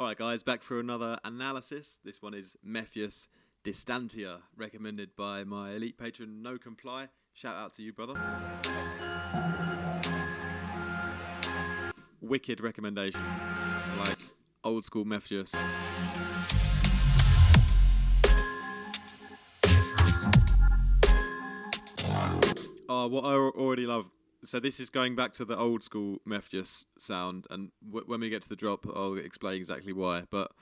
Alright guys, back for another analysis. This one is Mefjus Distantia, recommended by my elite patron No Comply. Shout out to you, brother. Wicked recommendation. Like old school Mefjus. Oh, what I already love. So this is going back to the old school Mefjus sound, and when we get to the drop, I'll explain exactly why. But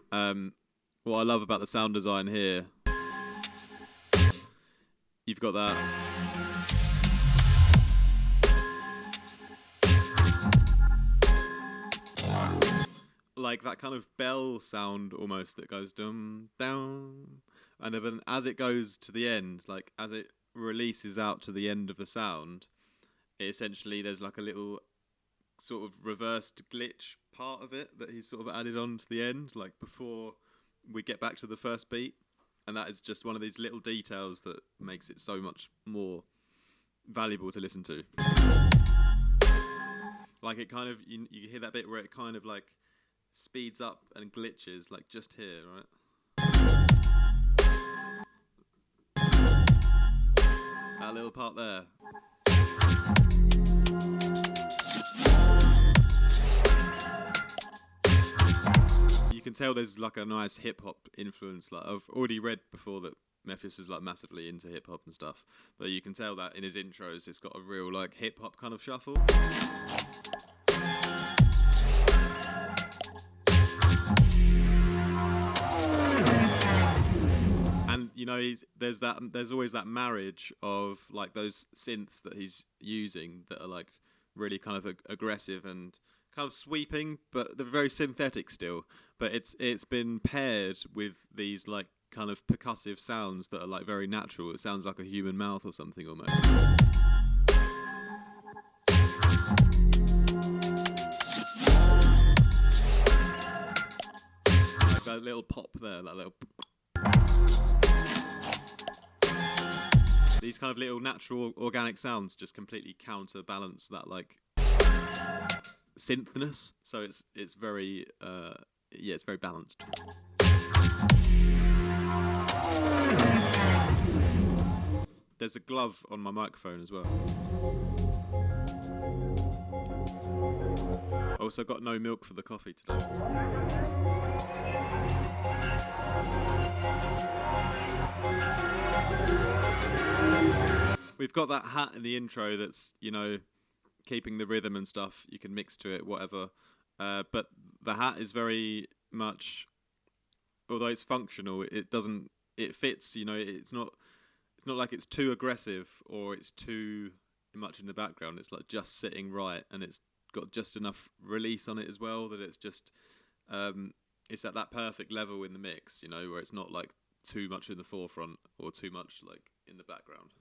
what I love about the sound design here, you've got that. Like that kind of bell sound almost that goes dum down, and then as it goes to the end, like as it releases out to the end of the sound, essentially there's like a little sort of reversed glitch part of it that he's sort of added on to the end, like before we get back to the first beat, and that is just one of these little details that makes it so much more valuable to listen to. Like it kind of, you hear that bit where it kind of like speeds up and glitches, like just here, right? That little part there. You can tell there's like a nice hip hop influence. Like I've already read before that Mefjus was like massively into hip hop and stuff, but you can tell that in his intros it's got a real like hip hop kind of shuffle. And you know, there's always that marriage of like those synths that he's using that are like really kind of aggressive and kind of sweeping, but they're very synthetic still. But it's been paired with these like kind of percussive sounds that are like very natural. It sounds like a human mouth or something almost. Like that little pop there, that little. These kind of little natural organic sounds just completely counterbalance that like synthness. So it's very it's very balanced. There's a glove on my microphone as well. Also got no milk for the coffee today. We've got that hat in the intro that's, you know, keeping the rhythm and stuff. You can mix to it, whatever. But the hat is very much, although it's functional, it fits, you know, it's not like it's too aggressive or it's too much in the background. It's like just sitting right, and it's got just enough release on it as well that it's just, it's at that perfect level in the mix, you know, where it's not like too much in the forefront or too much like in the background.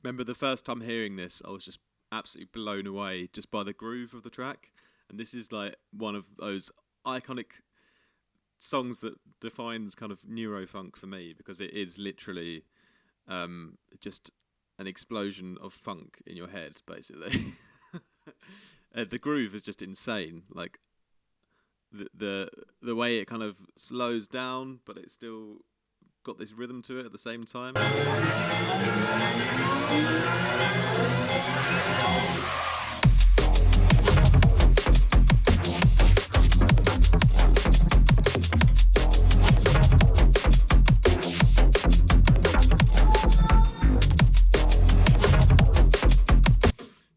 Remember the first time hearing this, I was just absolutely blown away just by the groove of the track, and this is like one of those iconic songs that defines kind of neurofunk for me, because it is literally just an explosion of funk in your head, basically. The groove is just insane. Like the way it kind of slows down, but it's still got this rhythm to it at the same time.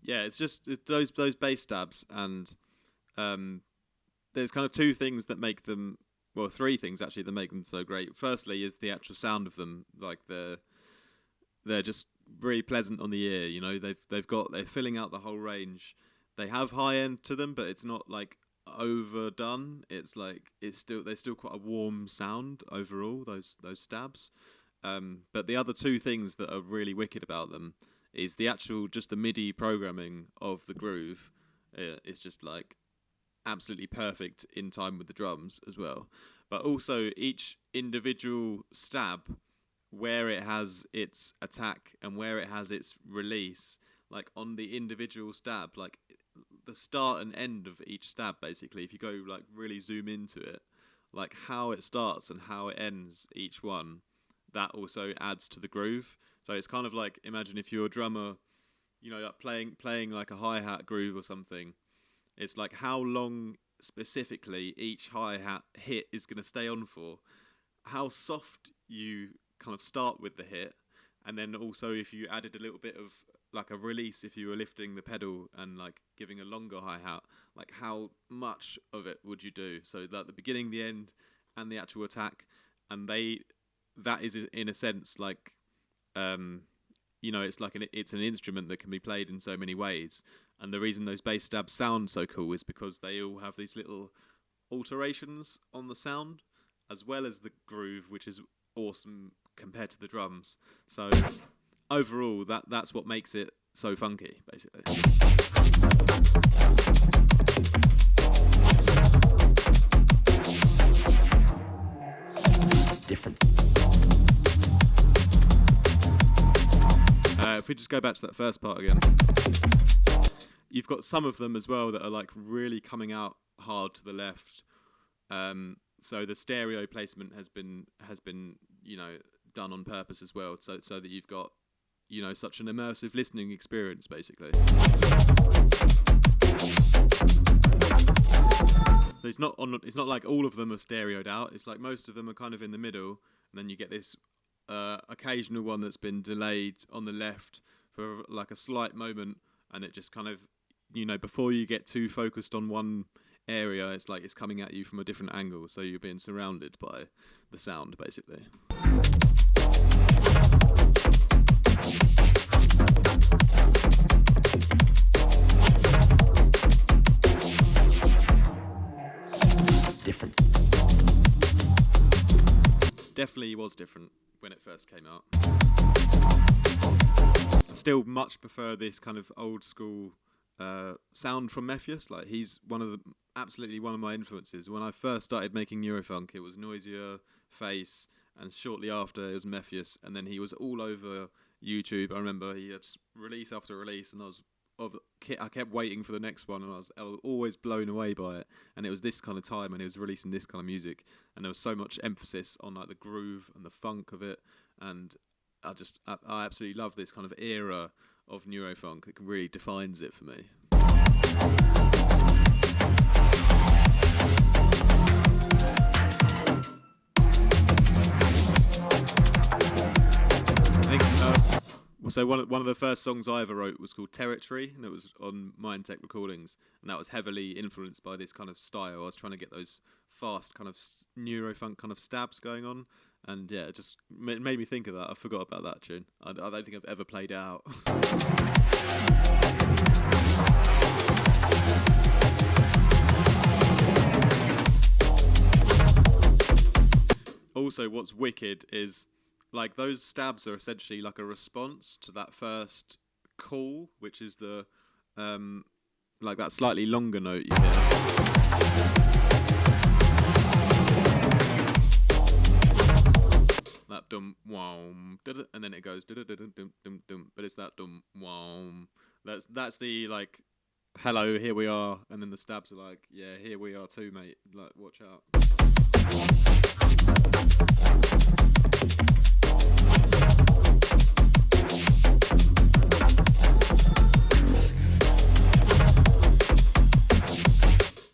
Yeah, it's just those bass stabs, and there's kind of two things that make them, well, three things actually that make them so great. Firstly is the actual sound of them. Like they're just really pleasant on the ear, you know. They're filling out the whole range. They have high end to them, but it's not like overdone. It's like they're still quite a warm sound overall, those stabs. But the other two things that are really wicked about them is the actual, just the MIDI programming of the groove. It's just like absolutely perfect in time with the drums as well. But also each individual stab, where it has its attack and where it has its release, like on the individual stab, like the start and end of each stab, basically, if you go like really zoom into it, like how it starts and how it ends each one, that also adds to the groove. So it's kind of like, imagine if you're a drummer, you know, like playing like a hi-hat groove or something, it's like how long specifically each hi-hat hit is going to stay on for, how soft you kind of start with the hit, and then also if you added a little bit of like a release, if you were lifting the pedal and like giving a longer hi-hat, like how much of it would you do? So that the beginning, the end, and the actual attack, and that is in a sense like, you know, it's like it's an instrument that can be played in so many ways. And the reason those bass stabs sound so cool is because they all have these little alterations on the sound, as well as the groove, which is awesome compared to the drums. So overall, that's what makes it so funky, basically. Different. If we just go back to that first part again, you've got some of them as well that are like really coming out hard to the left. So the stereo placement has been you know, done on purpose as well, so that you've got, you know, such an immersive listening experience, basically. So it's not like all of them are stereoed out. It's like most of them are kind of in the middle, and then you get this occasional one that's been delayed on the left for like a slight moment, and it just kind of, you know, before you get too focused on one area, it's like it's coming at you from a different angle, so you're being surrounded by the sound, basically. Different. Definitely was different when it first came out. I still much prefer this kind of old school sound from Mefjus. Like, he's absolutely one of my influences. When I first started making Eurofunk, it was Noisier, Face, and shortly after it was Mefjus, and then he was all over YouTube. I remember he had release after release, and I kept waiting for the next one, and I was always blown away by it. And it was this kind of time, and he was releasing this kind of music, and there was so much emphasis on like the groove and the funk of it, and I absolutely love this kind of era of Neurofunk. It really defines it for me. So one of the first songs I ever wrote was called Territory, and it was on Mindtech Recordings, and that was heavily influenced by this kind of style. I was trying to get those fast kind of Neurofunk kind of stabs going on, and yeah, it just made me think of that. I forgot about that tune. I don't think I've ever played it out. Also, what's wicked is, like, those stabs are essentially like a response to that first call, which is the like that slightly longer note you hear. That dum wom, and then it goes dum dum dum, but it's that dum wom. That's the like, hello, here we are, and then the stabs are like, yeah, here we are too, mate. Like, watch out.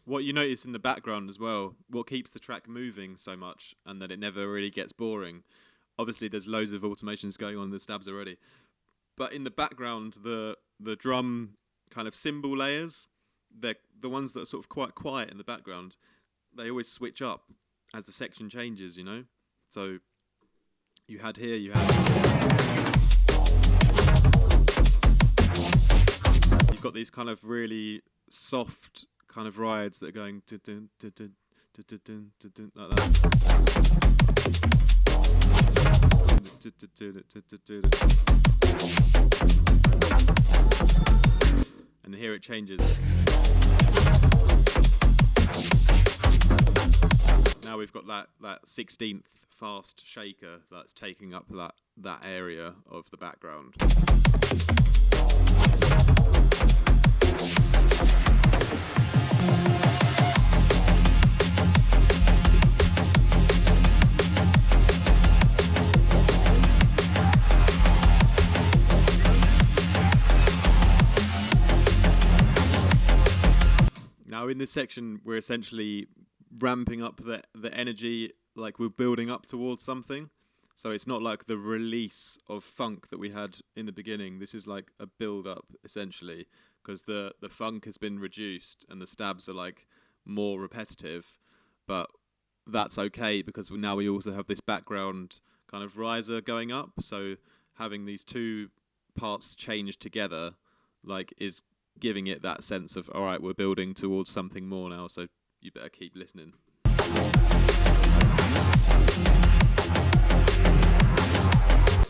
What you notice in the background as well, what keeps the track moving so much and that it never really gets boring. Obviously, there's loads of automations going on in the stabs already, but in the background, the drum kind of cymbal layers, they're the ones that are sort of quite quiet in the background. They always switch up as the section changes, you know? So you've got these kind of really soft kind of rides that are going like that. And here it changes. got that 16th fast shaker that's taking up that area of the background. Now in this section, we're essentially ramping up the energy, like we're building up towards something. So it's not like the release of funk that we had in the beginning. This is like a build-up, essentially, because the funk has been reduced and the stabs are like more repetitive. But that's okay because now we also have this background kind of riser going up. So having these two parts changed together, like, is giving it that sense of, all right, we're building towards something more now, so you better keep listening.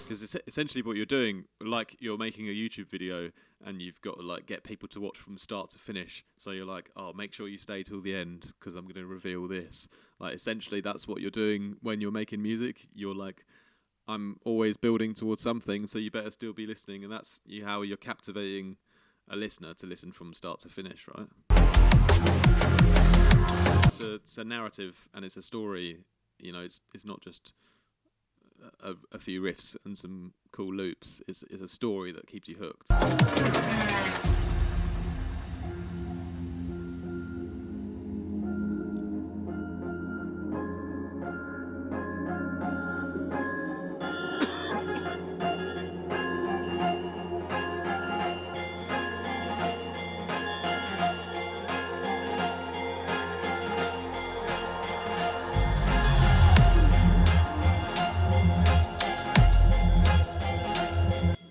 Because essentially what you're doing, like you're making a YouTube video and you've got to like get people to watch from start to finish. So you're like, oh, make sure you stay till the end because I'm going to reveal this. Like essentially that's what you're doing when you're making music. You're like, I'm always building towards something, so you better still be listening. And that's how you're captivating a listener to listen from start to finish, right? It's a narrative and it's a story. You know, it's not just a few riffs and some cool loops. It's a story that keeps you hooked.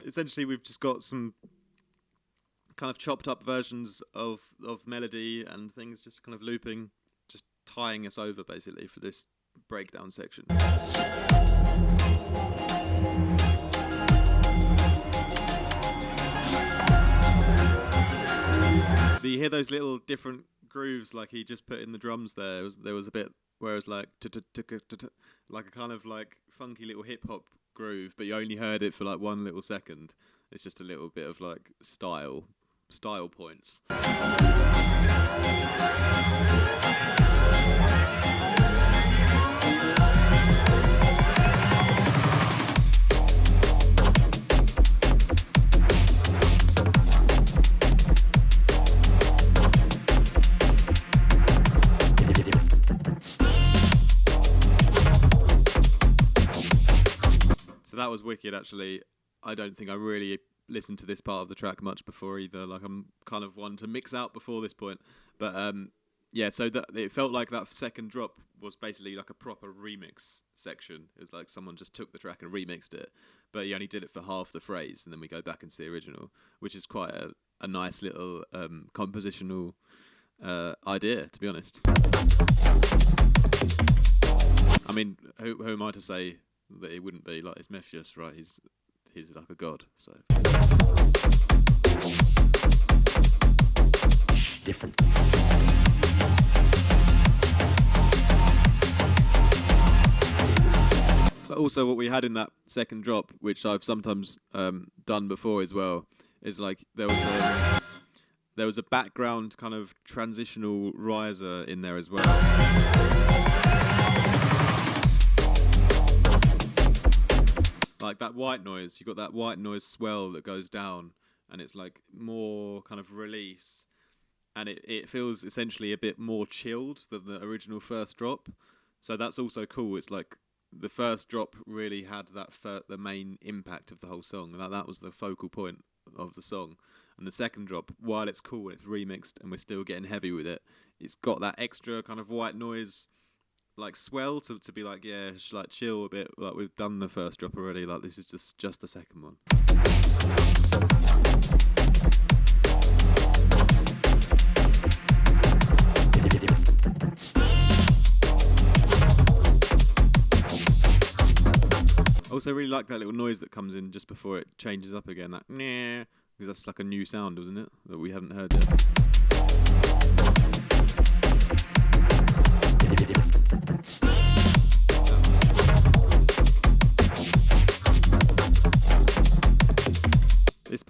Essentially, we've just got some kind of chopped up versions of melody and things just kind of looping, just tying us over basically for this breakdown section. But you hear those little different grooves like he just put in the drums there. There was a bit where it was like like a kind of like funky little hip hop groove, but you only heard it for like 1 little second. It's just a little bit of like style points. So that was wicked, actually. I don't think I really listened to this part of the track much before either. Like, I'm kind of one to mix out before this point. But yeah, so that it felt like that second drop was basically like a proper remix section. It was like someone just took the track and remixed it, but he only did it for half the phrase, and then we go back into the original, which is quite a nice little compositional idea, to be honest. I mean, who am I to say that it wouldn't be? Like, it's Mefjus, right? He's like a god, so. Different. But also what we had in that second drop, which I've sometimes done before as well, is like there was a background kind of transitional riser in there as well. Like that white noise, you got that white noise swell that goes down, and it's like more kind of release, and it feels essentially a bit more chilled than the original first drop. So that's also cool. It's like the first drop really had the main impact of the whole song, and that was the focal point of the song. And the second drop, while it's cool and it's remixed and we're still getting heavy with it, it's got that extra kind of white noise like swell to be like, yeah, like chill a bit, like we've done the first drop already, like this is just the second one. I also really like that little noise that comes in just before it changes up again, that nah, because that's like a new sound, wasn't it, that we hadn't heard yet.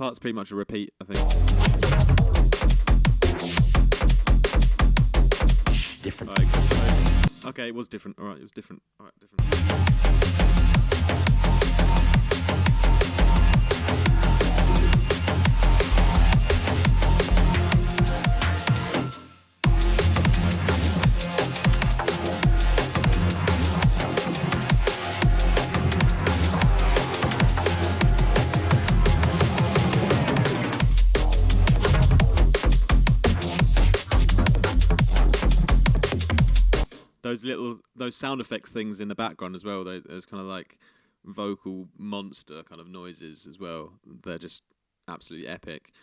part's pretty much a repeat, I think. Different. Okay, it was different. All right, it was different. All right, different. Those sound effects things in the background as well. There's kind of like vocal monster kind of noises as well. They're just absolutely epic.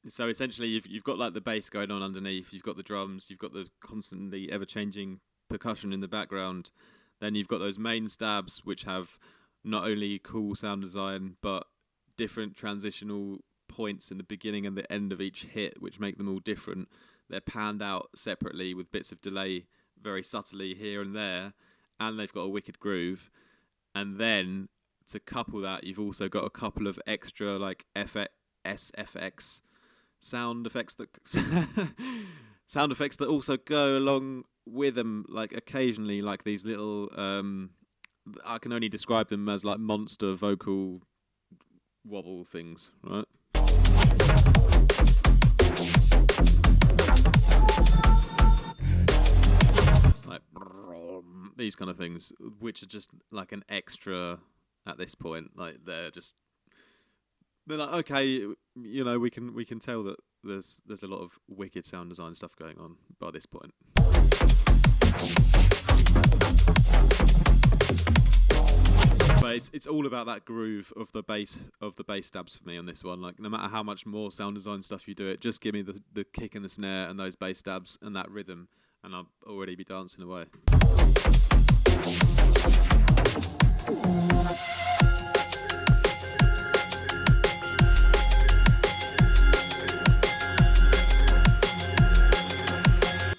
So essentially, you've got like the bass going on underneath. You've got the drums. You've got the constantly ever-changing percussion in the background. Then you've got those main stabs, which have not only cool sound design but different transitional points in the beginning and the end of each hit, which make them all different. They're panned out separately with bits of delay very subtly here and there, and they've got a wicked groove. And then to couple that, you've also got a couple of extra like SFX sound effects that also go along with them, like occasionally, like these little I can only describe them as like monster vocal wobble things, right? Like these kind of things, which are just like an extra at this point. Like they're like, okay, you know, we can tell that there's a lot of wicked sound design stuff going on by this point. But it's all about that groove of the bass stabs for me on this one. Like no matter how much more sound design stuff you do, it just give me the kick and the snare and those bass stabs and that rhythm, and I'll already be dancing away.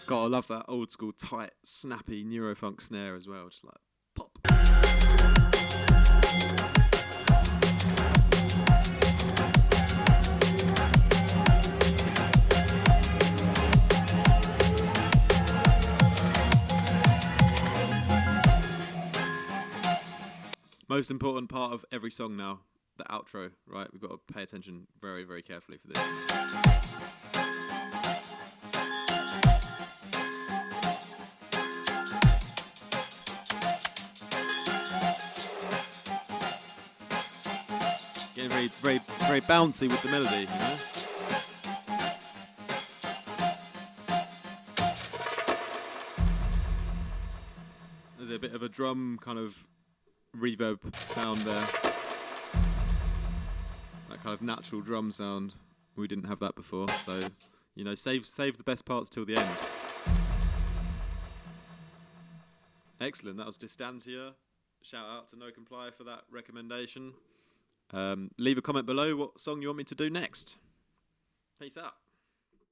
God, I love that old school tight, snappy neurofunk snare as well, just like pop. Most important part of every song now, the outro, right? We've got to pay attention very, very carefully for this. Getting very, very, very bouncy with the melody, you know? There's a bit of a drum kind of reverb sound there. That kind of natural drum sound. We didn't have that before, so you know, save the best parts till the end. Excellent. That was Distantia. Shout out to No Comply for that recommendation. Leave a comment below what song you want me to do next. Peace out.